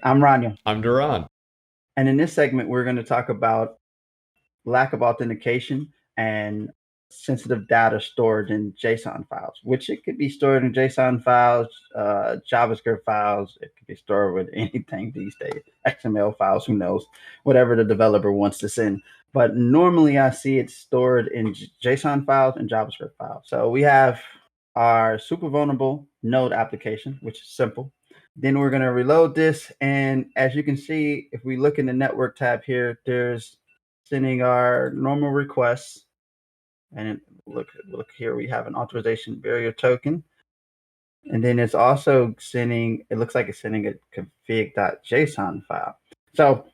I'm Rania. I'm Duran. And in this segment, we're going to talk about lack of authentication and sensitive data stored in JSON files, which it could be stored in JSON files, JavaScript files. It could be stored with anything these days, XML files, who knows, whatever the developer wants to send. But normally I see it stored in JSON files and JavaScript files. So we have our super vulnerable node application, which is simple. Then we're going to reload this. And as you can see, if we look in the network tab here, there's sending our normal requests. And look here, we have an authorization barrier token. And then it's also sending, it looks like it's sending a config.json file. So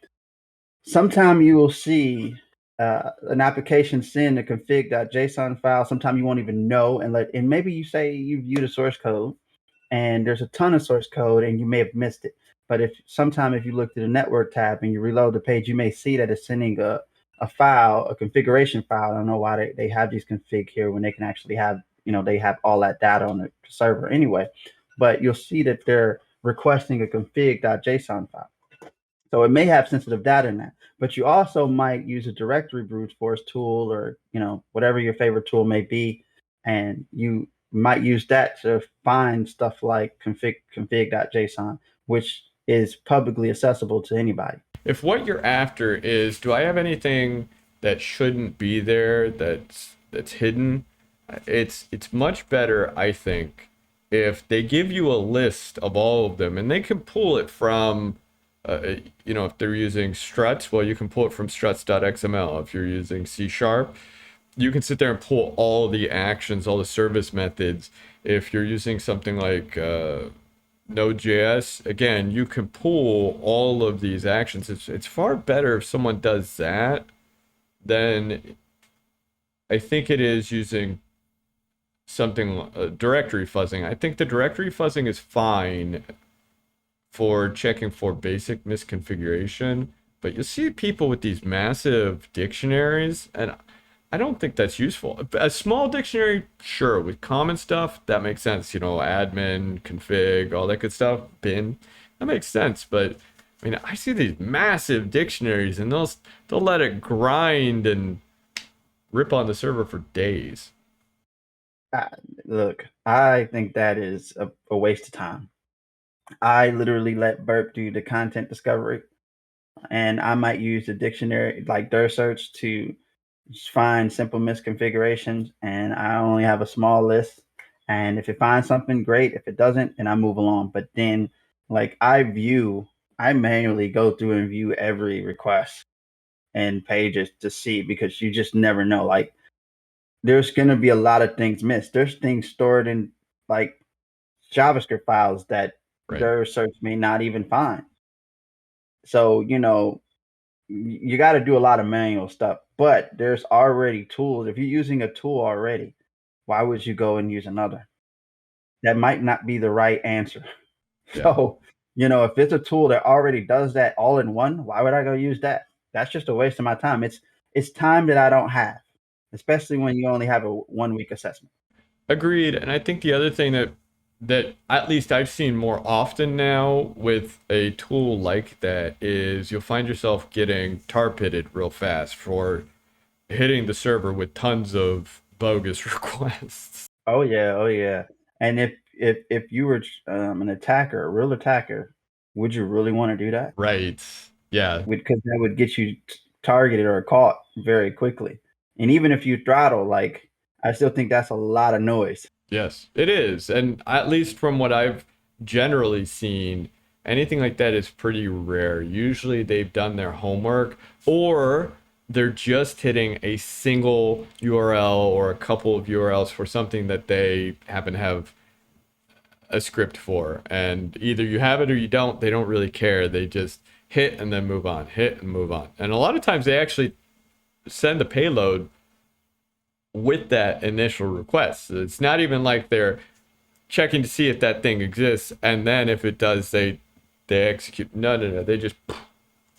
sometime you will see an application send a config.json file. Sometimes you won't even know, and maybe you say you view the source code and there's a ton of source code and you may have missed it. But if you look to the network tab and you reload the page, you may see that it's sending a file, a configuration file. I don't know why they have these config here when they can actually have, they have all that data on the server anyway. But you'll see that they're requesting a config.json file. So it may have sensitive data in that, but you also might use a directory brute force tool or, whatever your favorite tool may be. And you might use that to find stuff like config.json, which is publicly accessible to anybody. If what you're after is, do I have anything that shouldn't be there that's hidden? It's much better, I think, if they give you a list of all of them and they can pull it from if they're using struts, well, you can pull it from struts.xml. If you're using C#, you can sit there and pull all the actions, all the service methods. If you're using something like Node.js, again, you can pull all of these actions. It's far better if someone does that than I think it is using something directory fuzzing. I think the directory fuzzing is fine for checking for basic misconfiguration, but you see people with these massive dictionaries, and I don't think that's useful. A small dictionary, sure, with common stuff, that makes sense. Admin, config, all that good stuff, bin, that makes sense. But I mean, I see these massive dictionaries, and they'll let it grind and rip on the server for days. Look, I think that is a waste of time. I literally let Burp do the content discovery, and I might use the dictionary like dir search to find simple misconfigurations, and I only have a small list. And if it finds something, great. If it doesn't, then I move along. But then, like I manually go through and view every request and pages to see, because you just never know. Like there's gonna be a lot of things missed. There's things stored in like JavaScript files that Right. dir search may not even find. So you got to do a lot of manual stuff, but there's already tools. If you're using a tool already, why would you go and use another? That might not be the right answer. Yeah. So, if it's a tool that already does that all in one, why would I go use that? That's just a waste of my time. It's time that I don't have, especially when you only have a 1 week assessment. Agreed. And I think the other thing that at least I've seen more often now with a tool like that is you'll find yourself getting tar pitted real fast for hitting the server with tons of bogus requests. Oh yeah, oh yeah. And if you were an attacker, a real attacker, would you really want to do that? Right. Yeah. Because that would get you targeted or caught very quickly. And even if you throttle, like I still think that's a lot of noise. Yes, it is. And at least from what I've generally seen, anything like that is pretty rare. Usually they've done their homework or they're just hitting a single URL or a couple of URLs for something that they happen to have a script for. And either you have it or you don't. They don't really care. They just hit and then move on, hit and move on. And a lot of times they actually send the payload with that initial request. It's not even like they're checking to see if that thing exists, and then if it does, they execute. No. They just.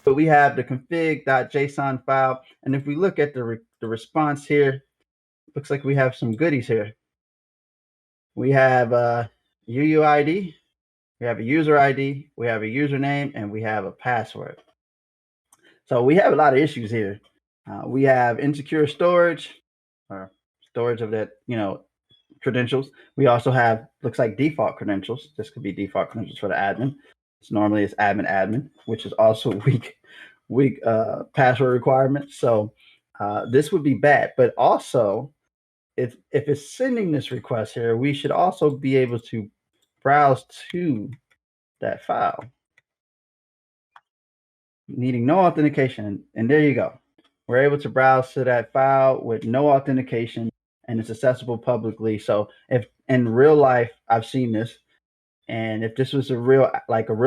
But we have the config.json file, and if we look at the response here, looks like we have some goodies here. We have UUID, we have a user ID, we have a username, and we have a password. So we have a lot of issues here. We have insecure storage or storage of that, credentials. We also have looks like default credentials. This could be default credentials for the admin. It's normally it's admin, which is also weak password requirements. So this would be bad. But also, if it's sending this request here, we should also be able to browse to that file, needing no authentication. And there you go. We're able to browse to that file with no authentication, and it's accessible publicly. So if in real life, I've seen this, and if this was a real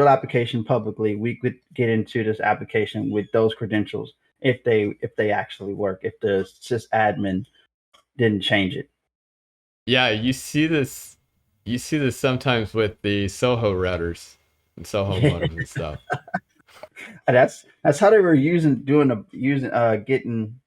application publicly, we could get into this application with those credentials if they actually work, if the sysadmin didn't change it. Yeah, you see this sometimes with the Soho routers and Soho modems and stuff. That's how they were getting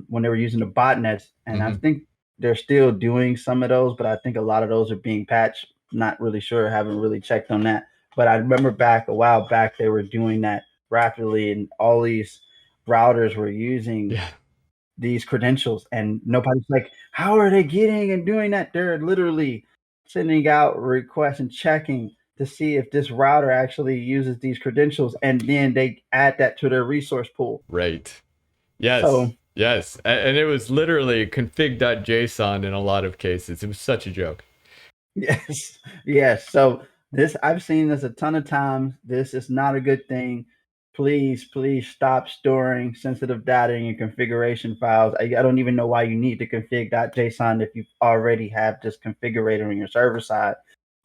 when they were using the botnets, and I Hmm. think they're still doing some of those, but I think a lot of those are being patched. Not really sure, haven't really checked on that. But I remember back a while back they were doing that rapidly, and all these routers were using Yeah, these credentials, and nobody's like, how are they getting and doing that? They're literally sending out requests and checking to see if this router actually uses these credentials, and then they add that to their resource pool. right. So Yes, yes. And it was literally config.json in a lot of cases. It was such a joke. yes, yes. So this I've seen this a ton of times. This is not a good thing. Please stop storing sensitive data in your configuration files. I don't even know why you need to config.json if you already have this configurator on your server side.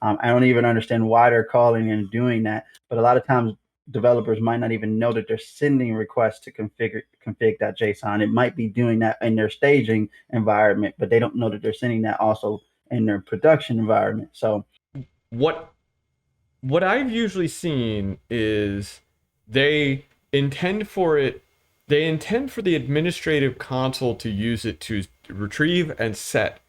I don't even understand why they're calling and doing that. But a lot of times developers might not even know that they're sending requests to config.json. It might be doing that in their staging environment, but they don't know that they're sending that also in their production environment. So What what I've usually seen is they intend for it they intend for the administrative console to use it to retrieve and set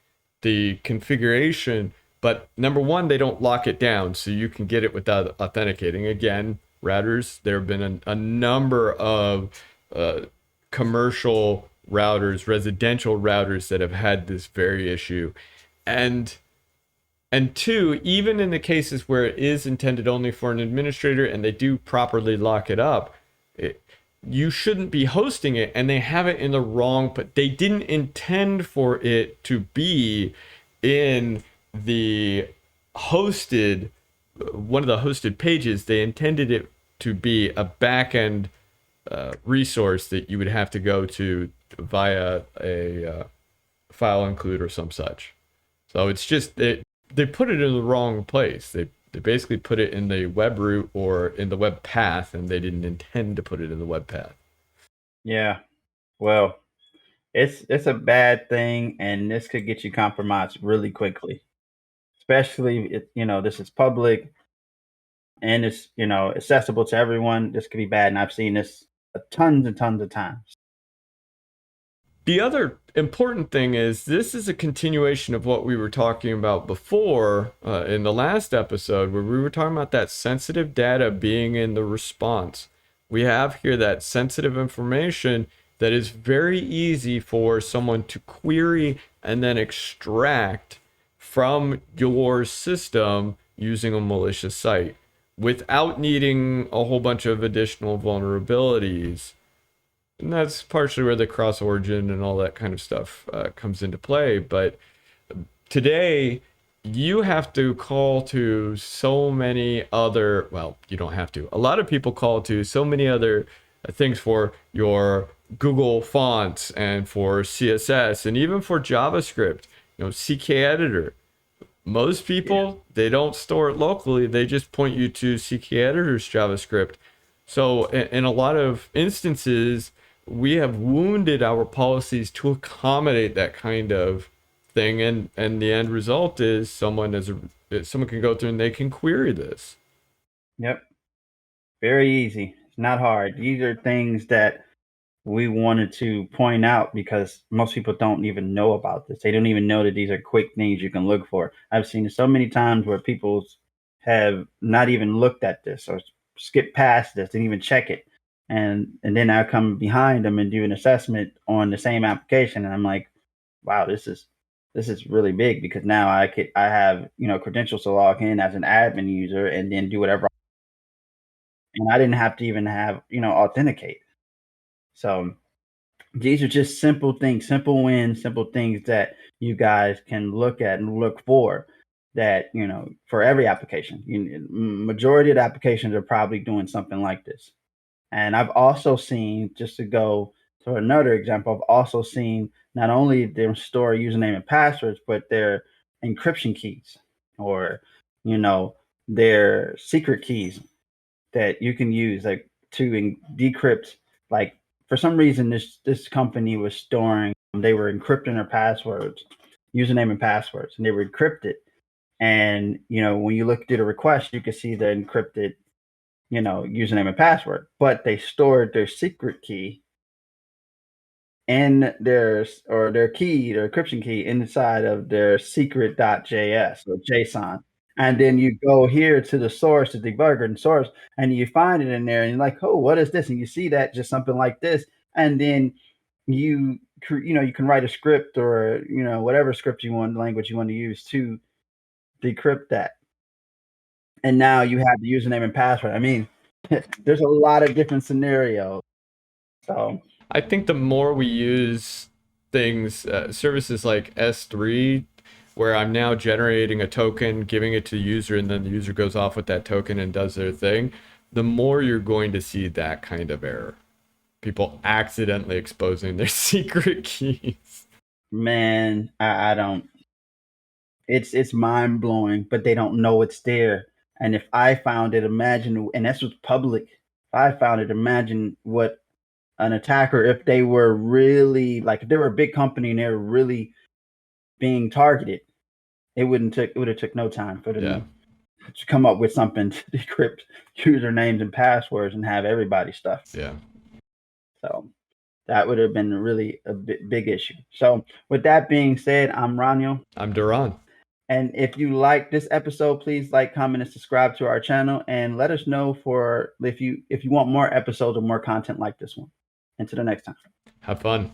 the configuration, but number one, they don't lock it down so you can get it without authenticating. Again, routers, there have been a number of uh, commercial routers, residential routers that have had this very issue. And two, even in the cases where it is intended only for an administrator and they do properly lock it up, you shouldn't be hosting it, and they have it in the wrong, but they didn't intend for it to be in the hosted, one of the hosted pages. They intended it to be a backend resource that you would have to go to via a file include or some such. So it's just they put it in the wrong place. They basically put it in the web root or in the web path, and they didn't intend to put it in the web path. yeah, well, it's a bad thing, and this could get you compromised really quickly. Especially if this is public and it's accessible to everyone. This could be bad, and I've seen this tons and tons of times. The other important thing is this is a continuation of what we were talking about before in the last episode, where we were talking about that sensitive data being in the response. We have here that sensitive information that is very easy for someone to query and then extract from your system using a malicious site without needing a whole bunch of additional vulnerabilities. And that's partially where the cross origin and all that kind of stuff comes into play. But today, you have to call to so many other, well, you don't have to. A lot of people call to so many other things for your Google fonts and for CSS and even for JavaScript, CK editor. Most Yeah. people, they don't store it locally. They just point you to CK editor's JavaScript. So in a lot of instances, we have wounded our policies to accommodate that kind of thing, and the end result is someone can go through and they can query this. Yep. Very easy. It's not hard. These are things that we wanted to point out because most people don't even know about this. They don't even know that these are quick things you can look for. I've seen it so many times where people's have not even looked at this or skipped past this, didn't even check it. And then I come behind them and do an assessment on the same application, and I'm like, wow, this is really big, because now I have, credentials to log in as an admin user and then do whatever, and I didn't have to even have, authenticate. So these are just simple things, simple wins, simple things that you guys can look at and look for, that, for every application. Majority of the applications are probably doing something like this. And I've also seen, just to go to another example, I've also seen not only them store username and passwords, but their encryption keys, or, their secret keys that you can use, like, to decrypt. Like, for some reason, this company was storing, they were encrypting their passwords, username and passwords, and they were encrypted. And when you look through the request, you can see the encrypted, username and password, but they stored their secret key in their key, their encryption key, inside of their secret.js or JSON. And then you go here to the source, the debugger and source, and you find it in there, and you're like, oh, what is this? And you see that just something like this, and then you can write a script, or whatever script you want, language you want to use to decrypt that. And now you have the username and password. I mean, there's a lot of different scenarios. So I think the more we use things, services like S3, where I'm now generating a token, giving it to the user, and then the user goes off with that token and does their thing, the more you're going to see that kind of error. People accidentally exposing their secret keys. man, I don't. It's mind blowing, but they don't know it's there. And if I found it, imagine, and that's what's public. If I found it, imagine what an attacker, if they were really, like, if they were a big company and they were really being targeted, it would have took no time for them Yeah. to come up with something to decrypt usernames and passwords and have everybody stuff. Yeah. So that would have been really a big issue. So with that being said, I'm Raniel. I'm Duran. And if you like this episode, please like, comment, and subscribe to our channel, and let us know if you want more episodes or more content like this one. Until the next time. Have fun.